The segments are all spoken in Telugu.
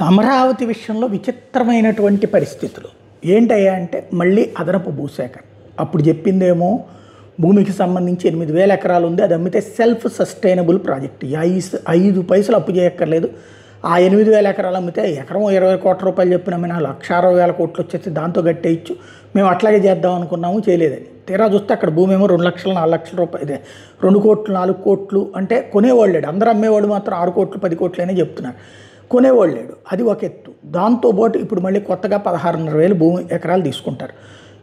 అమరావతి విషయంలో విచిత్రమైనటువంటి పరిస్థితులు ఏంటయ్యా అంటే మళ్ళీ అదనపు భూసేకరణ. అప్పుడు చెప్పిందేమో భూమికి సంబంధించి 8,000 ఎకరాలు ఉంది, అది అమ్మితే సెల్ఫ్ సస్టైనబుల్ ప్రాజెక్ట్, 5 పైసలు అప్పు చేయక్కర్లేదు. ఆ 8,000 ఎకరాలు అమ్మితే ఎకరం 20 కోట్ల రూపాయలు చెప్పిన అమ్మిన 1,60,000 కోట్లు వచ్చేసి దాంతో గట్టేయచ్చు, మేము అట్లాగే చేద్దాం అనుకున్నాము, చేయలేదని. తీరా చూస్తే అక్కడ భూమి ఏమో 2 లక్షలు 4 లక్షల రూపాయలు, ఇదే 2 కోట్లు 4 కోట్లు అంటే కొనేవాళ్ళు లేడు. అందరూ అమ్మేవాళ్ళు మాత్రం 6 కోట్లు 10 కోట్లు అనే చెప్తున్నారు, కొనేవాళ్ళు లేడు. అది ఒక ఎత్తు. దాంతోపాటు ఇప్పుడు మళ్ళీ కొత్తగా 16,500 భూమి ఎకరాలు తీసుకుంటారు.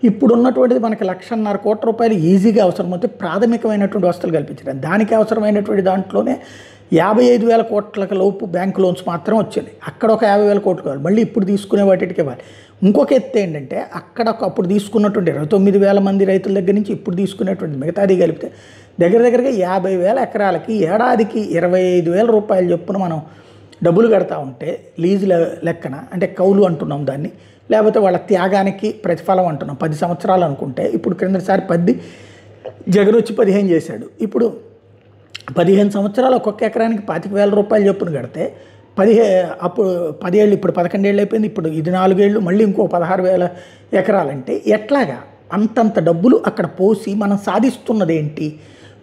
ఇప్పుడు ఉన్నటువంటిది మనకి 1,50,000 కోట్ల రూపాయలు ఈజీగా అవసరమైతే ప్రాథమికమైనటువంటి వసతులు కల్పించడం. దానికి అవసరమైనటువంటి దాంట్లోనే 55,000 కోట్ల లోపు బ్యాంక్ లోన్స్ మాత్రం వచ్చింది. అక్కడ ఒక 50,000 కోట్లు కావాలి, మళ్ళీ ఇప్పుడు తీసుకునే వాటికి ఇవ్వాలి. ఇంకొక ఎత్తు ఏంటంటే అక్కడ అప్పుడు తీసుకున్నటువంటి 29,000 మంది రైతుల దగ్గర నుంచి ఇప్పుడు తీసుకునేటువంటి మిగతాది కలిపితే దగ్గరగా 50,000 ఎకరాలకి ఏడాదికి 25,000 రూపాయలు చొప్పున మనం డబ్బులు కడతా ఉంటే లీజు లెక్కన, అంటే కౌలు అంటున్నాం దాన్ని, లేకపోతే వాళ్ళ త్యాగానికి ప్రతిఫలం అంటున్నాం. 10 సంవత్సరాలు అనుకుంటే ఇప్పుడు క్రిందసారి 10 జగన్ వచ్చి 15 చేశాడు. ఇప్పుడు 15 సంవత్సరాలు ఒక్కొక్క ఎకరానికి 25,000 రూపాయలు చొప్పున కడితే అప్పుడు 10 ఏళ్ళు, ఇప్పుడు 11 ఏళ్ళు అయిపోయింది, ఇప్పుడు ఇది 4 ఏళ్ళు, మళ్ళీ ఇంకో 16,000 ఎకరాలంటే ఎట్లాగా అంతంత డబ్బులు అక్కడ పోసి మనం సాధిస్తున్నది ఏంటి?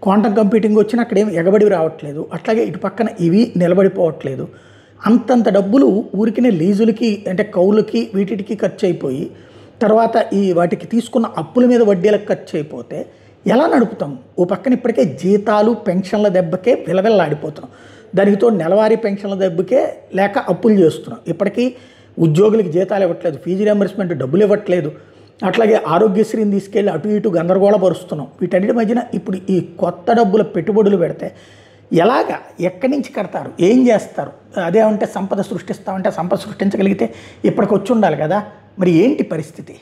క్వాంటమ్ కంప్యూటింగ్ వచ్చినా అక్కడ ఏం ఎగబడి రావట్లేదు, అట్లాగే ఇటు పక్కన ఇవి నిలబడిపోవట్లేదు. అంతంత డబ్బులు ఊరికినే లీజులకి అంటే కౌలుకి వీటికి ఖర్చు అయిపోయి తర్వాత వాటికి తీసుకున్న అప్పుల మీద వడ్డీలకు ఖర్చు అయిపోతే ఎలా నడుపుతాం? ఓ పక్కన ఇప్పటికే జీతాలు పెన్షన్ల దెబ్బకే విలవిల్లాడిపోతున్నాం, దానితో నెలవారీ పెన్షన్ల దెబ్బకే లేక అప్పులు చేస్తున్నాం. ఇప్పటికీ ఉద్యోగులకి జీతాలు ఇవ్వట్లేదు, ఫీజు రియంబర్స్మెంట్ డబ్బులు ఇవ్వట్లేదు, అట్లాగే ఆరోగ్యశ్రీని తీసుకెళ్ళి అటు ఇటు గందరగోళపరుస్తున్నాం. వీటన్నిటి మధ్యన ఇప్పుడు ఈ కొత్త డబ్బుల పెట్టుబడులు పెడితే ఎలాగా, ఎక్కడి నుంచి కడతారు, ఏం చేస్తారు? అదేమంటే సంపద సృష్టిస్తామంటే సంపద సృష్టించగలిగితే ఇప్పటికి వచ్చి ఉండాలి కదా, మరి ఏంటి పరిస్థితి?